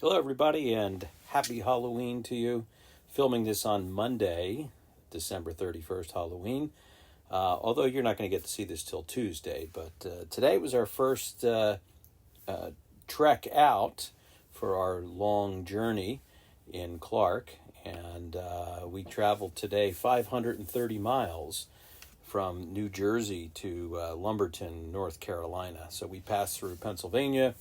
Hello, everybody, and happy Halloween to you. Filming this on Monday, December 31st, Halloween. Although you're not going to get to see this till Tuesday, but today was our first trek out for our long journey in Clark, and we traveled today 530 miles from New Jersey to Lumberton, North Carolina. So we passed through Pennsylvania,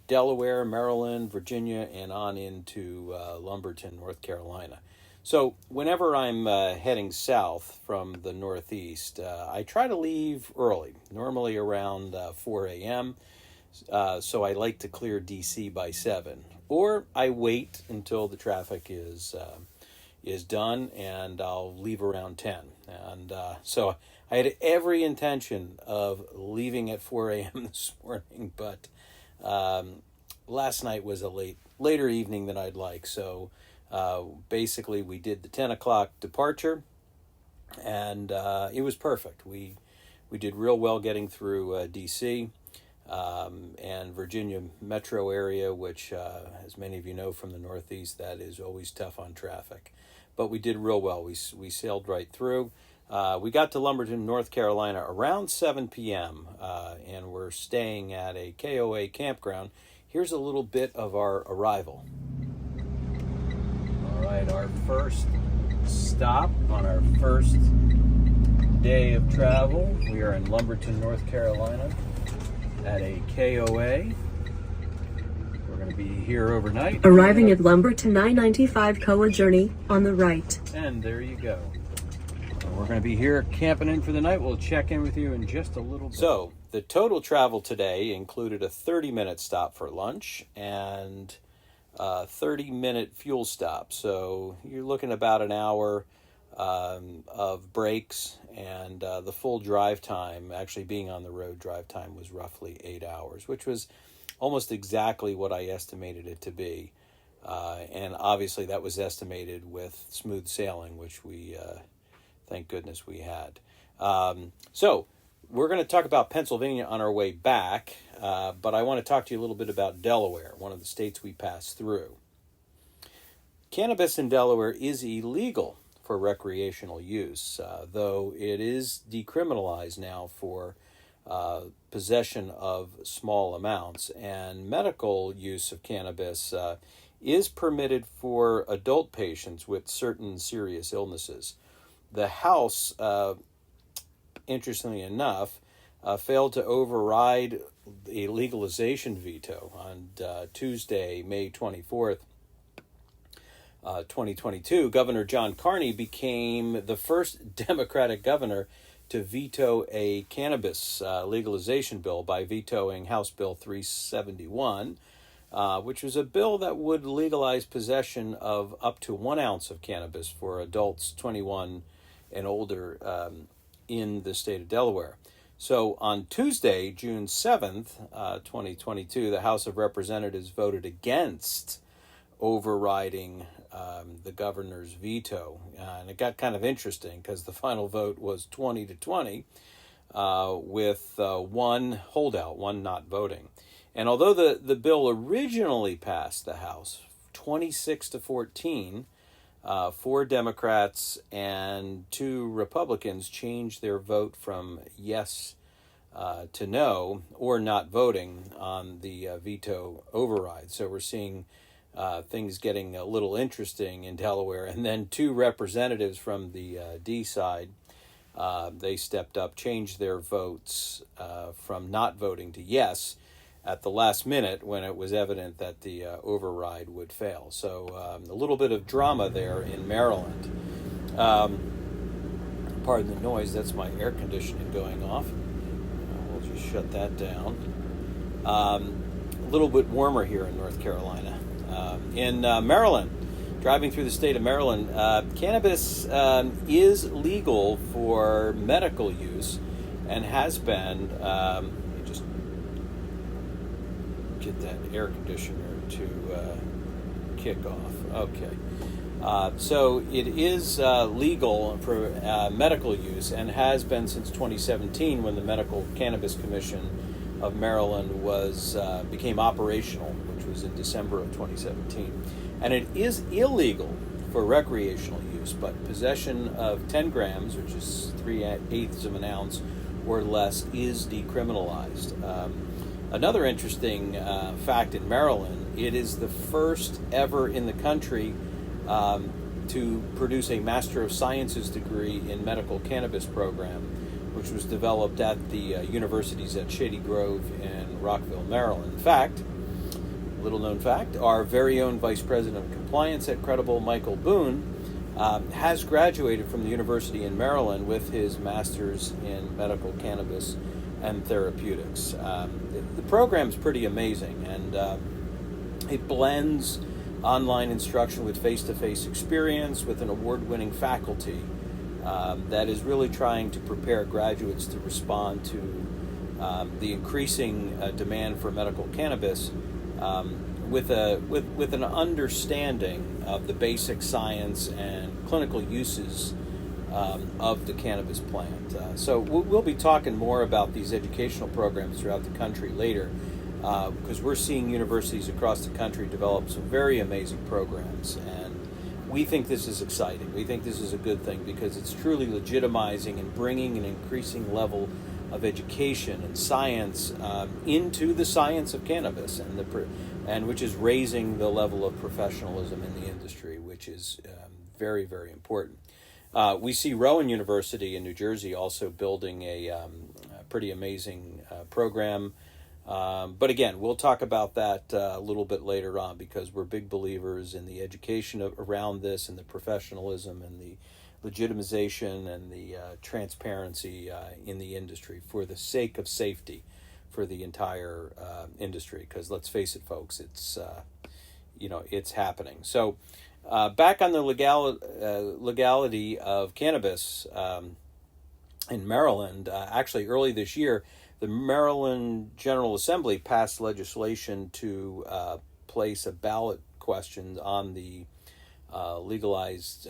Delaware, Maryland, Virginia, and on into Lumberton, North Carolina. So whenever I'm heading south from the Northeast, I try to leave early, normally around 4 a.m., so I like to clear D.C. by 7. Or I wait until the traffic is done, and I'll leave around 10. And so I had every intention of leaving at 4 a.m. this morning, but last night was a later evening than I'd like. So basically we did the 10 o'clock departure, and it was perfect. We did real well getting through D.C. And Virginia metro area, which, as many of you know from the Northeast, that is always tough on traffic. But we did real well. We sailed right through. We got to Lumberton, North Carolina around 7 p.m., and we're staying at a KOA campground. Here's a little bit of our arrival. All right, our first stop on our first day of travel. We are in Lumberton, North Carolina at a KOA. We're going to be here overnight. Arriving at Lumberton I-95 KOA journey on the right. And there you go. We're going to be here camping in for the night. We'll check in with you in just a little bit. So, the total travel today included a 30-minute stop for lunch and a 30-minute fuel stop. So, you're looking about an hour of breaks, and the full drive time, actually being on the road, drive time was roughly 8 hours, which was almost exactly what I estimated it to be. And obviously that was estimated with smooth sailing, which we... thank goodness we had. So we're going to talk about Pennsylvania on our way back, but I want to talk to you a little bit about Delaware, one of the states we passed through. Cannabis in Delaware is illegal for recreational use, though it is decriminalized now for possession of small amounts, and medical use of cannabis is permitted for adult patients with certain serious illnesses. The House, interestingly enough, failed to override a legalization veto on Tuesday, May 24th, 2022. Governor John Carney became the first Democratic governor to veto a cannabis legalization bill by vetoing House Bill 371, which was a bill that would legalize possession of up to 1 ounce of cannabis for adults 21 and older in the state of Delaware. So on Tuesday, June 7th, 2022, the House of Representatives voted against overriding the governor's veto. And it got kind of interesting because the final vote was 20-20 with one holdout, one not voting. And although the bill originally passed the House 26-14, 4 Democrats and 2 Republicans changed their vote from yes to no, or not voting on the veto override. So we're seeing things getting a little interesting in Delaware. And then 2 representatives from the D side, they stepped up, changed their votes from not voting to yes at the last minute when it was evident that the override would fail. So a little bit of drama there in Maryland. Pardon the noise, that's my air conditioning going off. We'll just shut that down. A little bit warmer here in North Carolina. In Maryland, driving through the state of Maryland, cannabis is legal for medical use and has been... get that air conditioner to kick off. Okay. So it is legal for medical use and has been since 2017 when the Medical Cannabis Commission of Maryland became operational, which was in December of 2017. And it is illegal for recreational use, but possession of 10 grams, which is 3/8 of an ounce or less, is decriminalized. Another interesting fact in Maryland, it is the first ever in the country to produce a Master of Sciences degree in medical cannabis program, which was developed at the universities at Shady Grove and Rockville, Maryland. In fact, little known fact, our very own Vice President of Compliance at Qredible, Michael Boone, has graduated from the university in Maryland with his master's in medical cannabis and therapeutics. The program's pretty amazing, and it blends online instruction with face-to-face experience with an award-winning faculty that is really trying to prepare graduates to respond to the increasing demand for medical cannabis with an understanding of the basic science and clinical uses of the cannabis plant. So we'll be talking more about these educational programs throughout the country later, because we're seeing universities across the country develop some very amazing programs, and we think this is exciting. We think this is a good thing because it's truly legitimizing and bringing an increasing level of education and science into the science of cannabis, and which is raising the level of professionalism in the industry, which is very, very important. We see Rowan University in New Jersey also building a pretty amazing program. But again, we'll talk about that a little bit later on, because we're big believers in the education around this, and the professionalism and the legitimization and the transparency in the industry for the sake of safety for the entire industry. Because let's face it, folks, it's it's happening. So back on the legality of cannabis in Maryland, actually early this year, the Maryland General Assembly passed legislation to place a ballot question on the legalized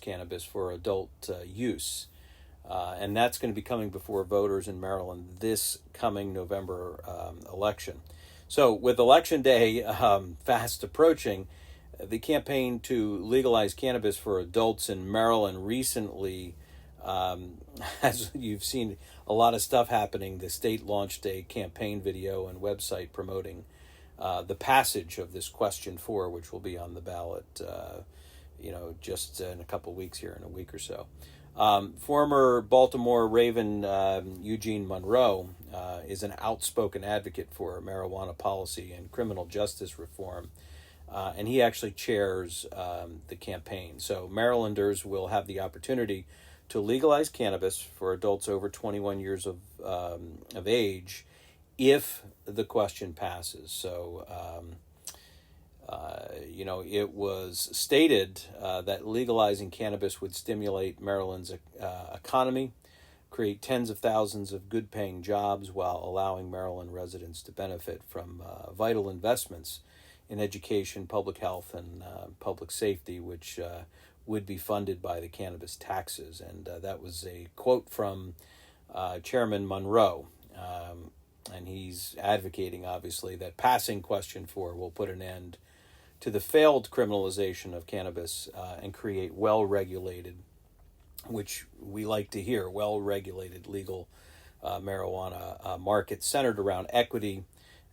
cannabis for adult use, and that's going to be coming before voters in Maryland this coming November election. So, with Election Day fast approaching, the campaign to legalize cannabis for adults in Maryland recently, as you've seen a lot of stuff happening, the state launched a campaign video and website promoting the passage of this question 4, which will be on the ballot, just in a couple weeks here, in a week or so. Former Baltimore Raven Eugene Monroe is an outspoken advocate for marijuana policy and criminal justice reform. And he actually chairs the campaign. So Marylanders will have the opportunity to legalize cannabis for adults over 21 years of age if the question passes. So, it was stated that legalizing cannabis would stimulate Maryland's economy, create tens of thousands of good-paying jobs, while allowing Maryland residents to benefit from vital investments in education, public health, and public safety, which would be funded by the cannabis taxes. And that was a quote from Chairman Monroe. And he's advocating, obviously, that passing question 4 will put an end to the failed criminalization of cannabis and create well-regulated, which we like to hear, well-regulated legal marijuana markets centered around equity,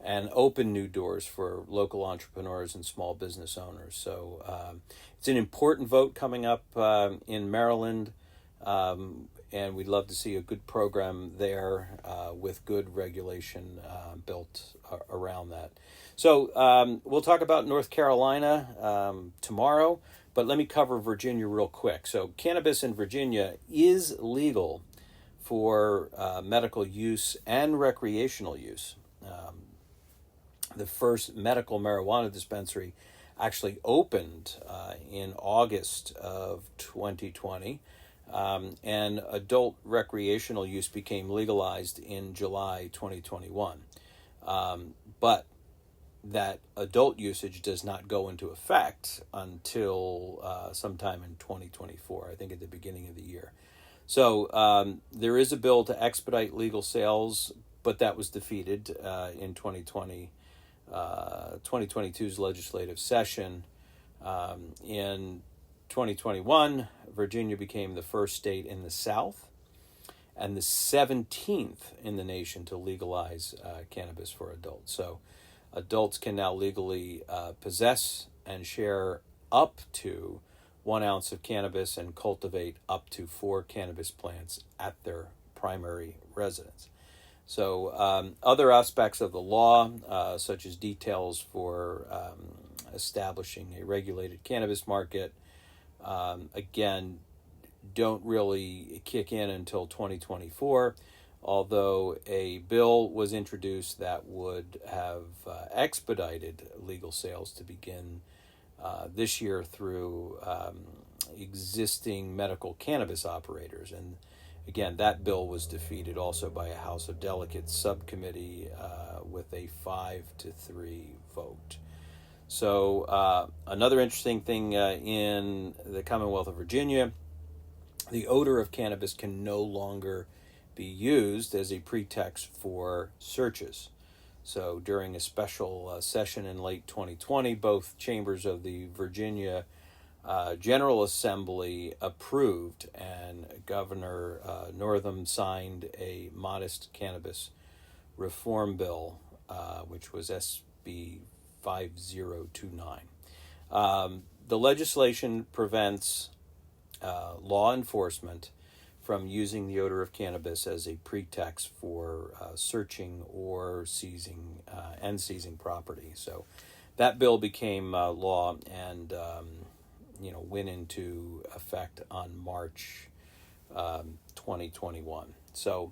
and open new doors for local entrepreneurs and small business owners. So it's an important vote coming up in Maryland, and we'd love to see a good program there with good regulation built around that. So we'll talk about North Carolina tomorrow, but let me cover Virginia real quick. So cannabis in Virginia is legal for medical use and recreational use. The first medical marijuana dispensary actually opened in August of 2020, and adult recreational use became legalized in July 2021. But that adult usage does not go into effect until sometime in 2024, I think at the beginning of the year. So there is a bill to expedite legal sales but that was defeated in 2022's legislative session. In 2021, Virginia became the first state in the South and the 17th in the nation to legalize cannabis for adults. So adults can now legally possess and share up to 1 ounce of cannabis and cultivate up to 4 cannabis plants at their primary residence. So other aspects of the law, such as details for establishing a regulated cannabis market, again, don't really kick in until 2024, although a bill was introduced that would have expedited legal sales to begin this year through existing medical cannabis operators. And again, that bill was defeated also by a House of Delegates subcommittee with a 5-3 vote. So another interesting thing in the Commonwealth of Virginia, the odor of cannabis can no longer be used as a pretext for searches. So during a special session in late 2020, both chambers of the Virginia General Assembly approved, and Governor Northam signed a modest cannabis reform bill, which was SB 5029. The legislation prevents law enforcement from using the odor of cannabis as a pretext for searching or seizing property. So that bill became law and went into effect on March 2021. So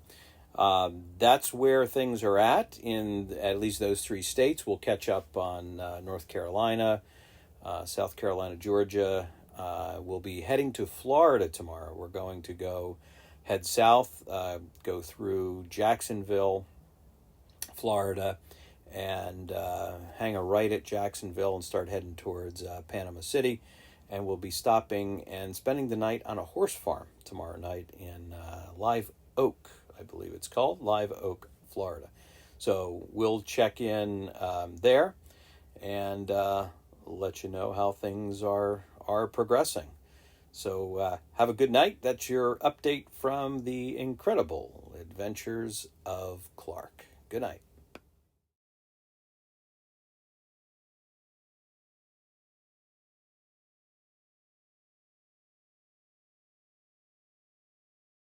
that's where things are at in at least those 3 states. We'll catch up on North Carolina, South Carolina, Georgia. We'll be heading to Florida tomorrow. We're going to head south, go through Jacksonville, Florida, and hang a right at Jacksonville and start heading towards Panama City. And we'll be stopping and spending the night on a horse farm tomorrow night in Live Oak, I believe it's called, Live Oak, Florida. So we'll check in there and let you know how things are progressing. So have a good night. That's your update from the incredible adventures of Clark. Good night.